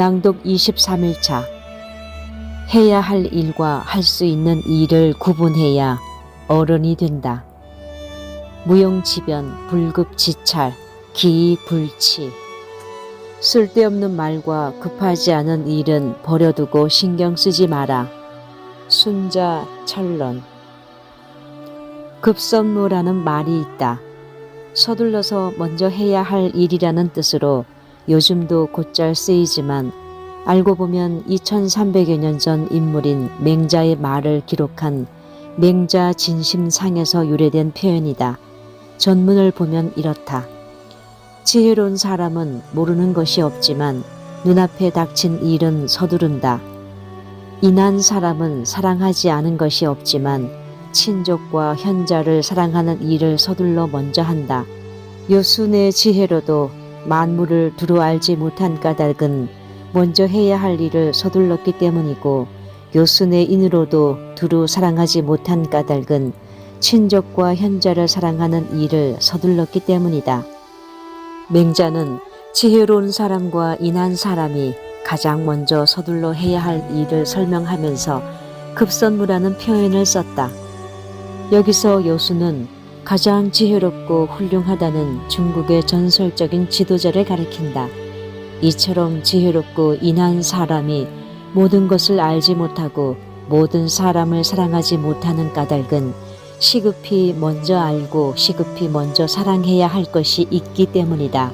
낭독 23일차. 해야 할 일과 할 수 있는 일을 구분해야 어른이 된다. 무용지변, 불급지찰, 기이불치. 쓸데없는 말과 급하지 않은 일은 버려두고 신경 쓰지 마라. 순자철론. 급선무라는 말이 있다. 서둘러서 먼저 해야 할 일이라는 뜻으로 요즘도 곧잘 쓰이지만 알고 보면 2300여 년 전 인물인 맹자의 말을 기록한 맹자진심상에서 유래된 표현이다. 전문을 보면 이렇다. 지혜로운 사람은 모르는 것이 없지만 눈앞에 닥친 일은 서두른다. 인한 사람은 사랑하지 않은 것이 없지만 친족과 현자를 사랑하는 일을 서둘러 먼저 한다. 요순의 지혜로도 만물을 두루 알지 못한 까닭은 먼저 해야 할 일을 서둘렀기 때문이고, 요순의 인으로도 두루 사랑하지 못한 까닭은 친족과 현자를 사랑하는 일을 서둘렀기 때문이다. 맹자는 지혜로운 사람과 인한 사람이 가장 먼저 서둘러 해야 할 일을 설명하면서 급선무라는 표현을 썼다. 여기서 요순은 가장 지혜롭고 훌륭하다는 중국의 전설적인 지도자를 가리킨다. 이처럼 지혜롭고 인한 사람이 모든 것을 알지 못하고 모든 사람을 사랑하지 못하는 까닭은 시급히 먼저 알고 시급히 먼저 사랑해야 할 것이 있기 때문이다.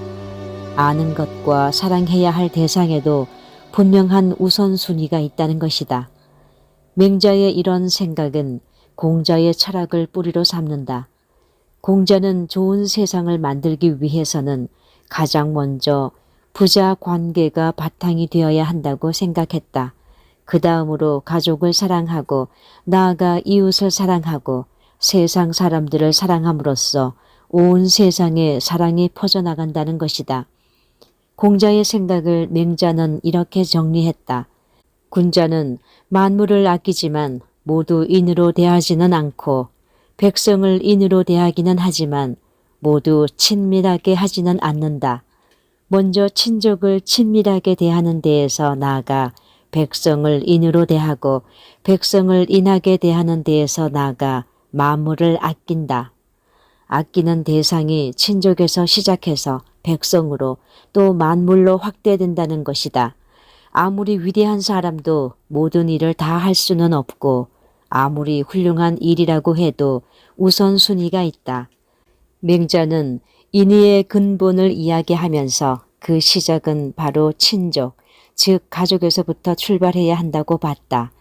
아는 것과 사랑해야 할 대상에도 분명한 우선순위가 있다는 것이다. 맹자의 이런 생각은 공자의 철학을 뿌리로 삼는다. 공자는 좋은 세상을 만들기 위해서는 가장 먼저 부자 관계가 바탕이 되어야 한다고 생각했다. 그 다음으로 가족을 사랑하고 나아가 이웃을 사랑하고 세상 사람들을 사랑함으로써 온 세상에 사랑이 퍼져나간다는 것이다. 공자의 생각을 맹자는 이렇게 정리했다. 군자는 만물을 아끼지만 모두 인으로 대하지는 않고 백성을 인으로 대하기는 하지만 모두 친밀하게 하지는 않는다. 먼저 친족을 친밀하게 대하는 데에서 나아가 백성을 인으로 대하고 백성을 인하게 대하는 데에서 나아가 만물을 아낀다. 아끼는 대상이 친족에서 시작해서 백성으로 또 만물로 확대된다는 것이다. 아무리 위대한 사람도 모든 일을 다 할 수는 없고 아무리 훌륭한 일이라고 해도 우선순위가 있다. 맹자는 인의의 근본을 이야기하면서 그 시작은 바로 친족, 즉 가족에서부터 출발해야 한다고 봤다.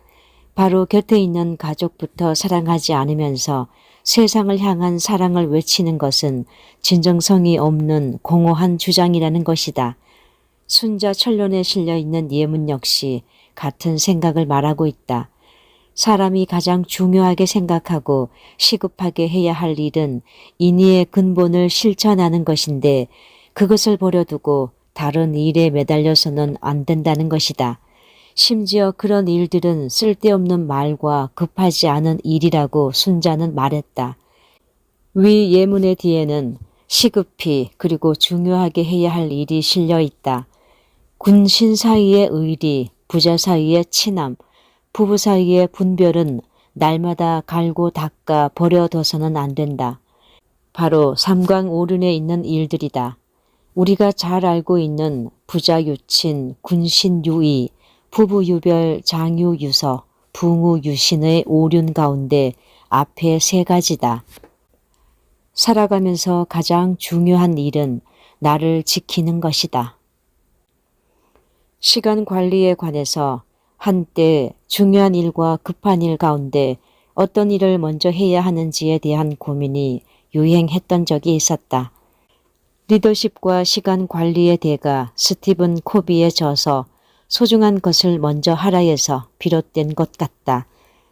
바로 곁에 있는 가족부터 사랑하지 않으면서 세상을 향한 사랑을 외치는 것은 진정성이 없는 공허한 주장이라는 것이다. 순자철론에 실려있는 예문 역시 같은 생각을 말하고 있다. 사람이 가장 중요하게 생각하고 시급하게 해야 할 일은 인의의 근본을 실천하는 것인데 그것을 버려두고 다른 일에 매달려서는 안 된다는 것이다. 심지어 그런 일들은 쓸데없는 말과 급하지 않은 일이라고 순자는 말했다. 위 예문의 뒤에는 시급히 그리고 중요하게 해야 할 일이 실려 있다. 군신 사이의 의리, 부자 사이의 친함, 부부 사이의 분별은 날마다 갈고 닦아 버려둬서는 안 된다. 바로 삼강오륜에 있는 일들이다. 우리가 잘 알고 있는 부자유친, 군신유의, 부부유별, 장유유서, 붕우유신의 오륜 가운데 앞에 세 가지다. 살아가면서 가장 중요한 일은 나를 지키는 것이다. 시간 관리에 관해서 한때 중요한 일과 급한 일 가운데 어떤 일을 먼저 해야 하는지에 대한 고민이 유행했던 적이 있었다. 리더십과 시간 관리의 대가 스티븐 코비의 저서 소중한 것을 먼저 하라에서 비롯된 것 같다.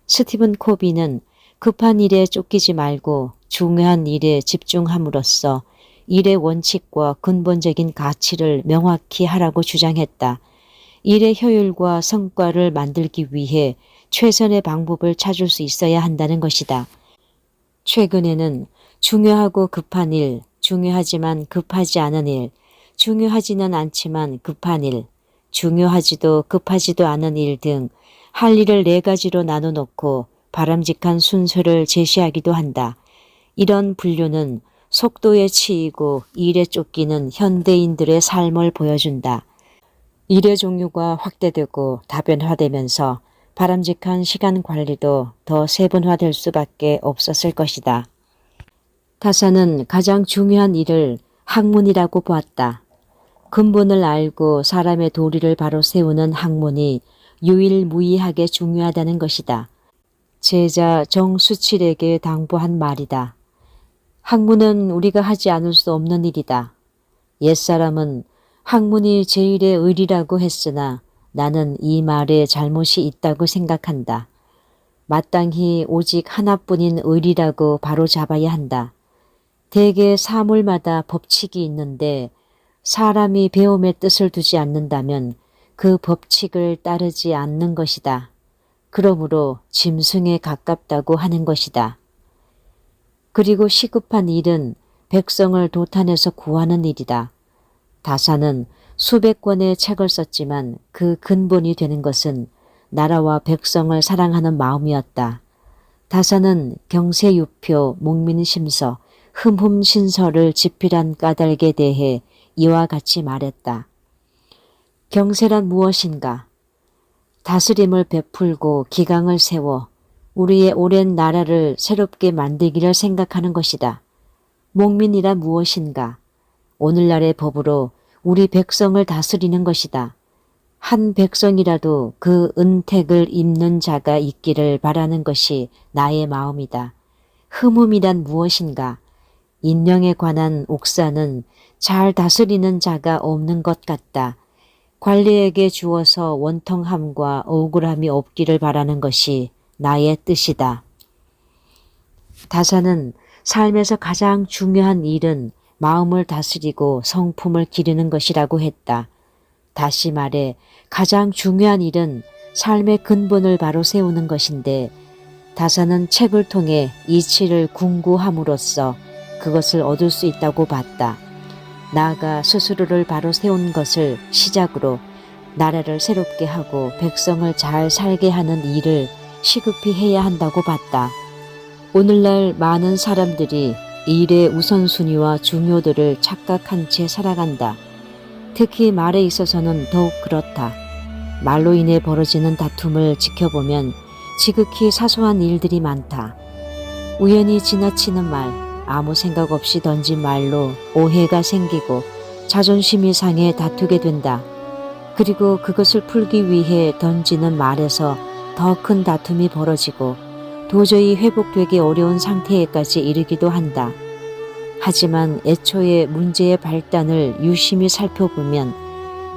스티븐 코비는 급한 일에 쫓기지 말고 중요한 일에 집중함으로써 일의 원칙과 근본적인 가치를 명확히 하라고 주장했다. 일의 효율과 성과를 만들기 위해 최선의 방법을 찾을 수 있어야 한다는 것이다. 최근에는 중요하고 급한 일, 중요하지만 급하지 않은 일, 중요하지는 않지만 급한 일, 중요하지도 급하지도 않은 일 등 할 일을 4가지로 나눠놓고 바람직한 순서를 제시하기도 한다. 이런 분류는 속도에 치이고 일에 쫓기는 현대인들의 삶을 보여준다. 일의 종류가 확대되고 다변화되면서 바람직한 시간 관리도 더 세분화될 수밖에 없었을 것이다. 타사는 가장 중요한 일을 학문이라고 보았다. 근본을 알고 사람의 도리를 바로 세우는 학문이 유일무이하게 중요하다는 것이다. 제자 정수칠에게 당부한 말이다. 학문은 우리가 하지 않을 수 없는 일이다. 옛사람은 학문이 제일의 의리라고 했으나 나는 이 말에 잘못이 있다고 생각한다. 마땅히 오직 하나뿐인 의리라고 바로 잡아야 한다. 대개 사물마다 법칙이 있는데 사람이 배움의 뜻을 두지 않는다면 그 법칙을 따르지 않는 것이다. 그러므로 짐승에 가깝다고 하는 것이다. 그리고 시급한 일은 백성을 도탄에서 구하는 일이다. 다사는 수백 권의 책을 썼지만 그 근본이 되는 것은 나라와 백성을 사랑하는 마음이었다. 다사는 경세유표, 목민심서, 흠흠신서를 집필한 까닭에 대해 이와 같이 말했다. 경세란 무엇인가? 다스림을 베풀고 기강을 세워 우리의 오랜 나라를 새롭게 만들기를 생각하는 것이다. 목민이란 무엇인가? 오늘날의 법으로 우리 백성을 다스리는 것이다. 한 백성이라도 그 은택을 입는 자가 있기를 바라는 것이 나의 마음이다. 흠음이란 무엇인가? 인령에 관한 옥사는 잘 다스리는 자가 없는 것 같다. 관리에게 주어서 원통함과 억울함이 없기를 바라는 것이 나의 뜻이다. 다사는 삶에서 가장 중요한 일은 마음을 다스리고 성품을 기르는 것이라고 했다. 다시 말해 가장 중요한 일은 삶의 근본을 바로 세우는 것인데 다사는 책을 통해 이치를 궁구함으로써 그것을 얻을 수 있다고 봤다. 나아가 스스로를 바로 세운 것을 시작으로 나라를 새롭게 하고 백성을 잘 살게 하는 일을 시급히 해야 한다고 봤다. 오늘날 많은 사람들이 일의 우선순위와 중요도를 착각한 채 살아간다. 특히 말에 있어서는 더욱 그렇다. 말로 인해 벌어지는 다툼을 지켜보면 지극히 사소한 일들이 많다. 우연히 지나치는 말, 아무 생각 없이 던진 말로 오해가 생기고 자존심이 상해 다투게 된다. 그리고 그것을 풀기 위해 던지는 말에서 더 큰 다툼이 벌어지고 도저히 회복되기 어려운 상태에까지 이르기도 한다. 하지만 애초에 문제의 발단을 유심히 살펴보면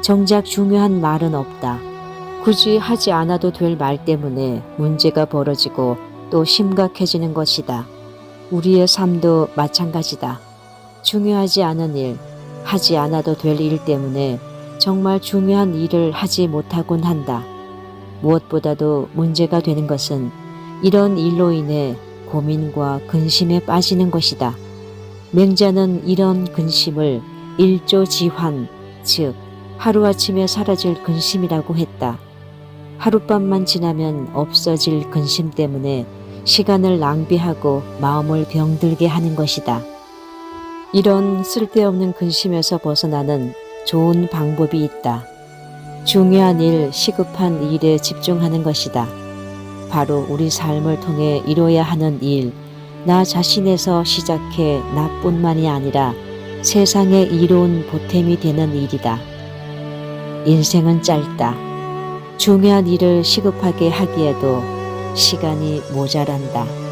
정작 중요한 말은 없다. 굳이 하지 않아도 될 말 때문에 문제가 벌어지고 또 심각해지는 것이다. 우리의 삶도 마찬가지다. 중요하지 않은 일, 하지 않아도 될 일 때문에 정말 중요한 일을 하지 못하곤 한다. 무엇보다도 문제가 되는 것은 이런 일로 인해 고민과 근심에 빠지는 것이다. 맹자는 이런 근심을 일조지환, 즉 하루아침에 사라질 근심이라고 했다. 하룻밤만 지나면 없어질 근심 때문에 시간을 낭비하고 마음을 병들게 하는 것이다. 이런 쓸데없는 근심에서 벗어나는 좋은 방법이 있다. 중요한 일, 시급한 일에 집중하는 것이다. 바로 우리 삶을 통해 이뤄야 하는 일, 나 자신에서 시작해 나뿐만이 아니라 세상에 이로운 보탬이 되는 일이다. 인생은 짧다. 중요한 일을 시급하게 하기에도 시간이 모자란다.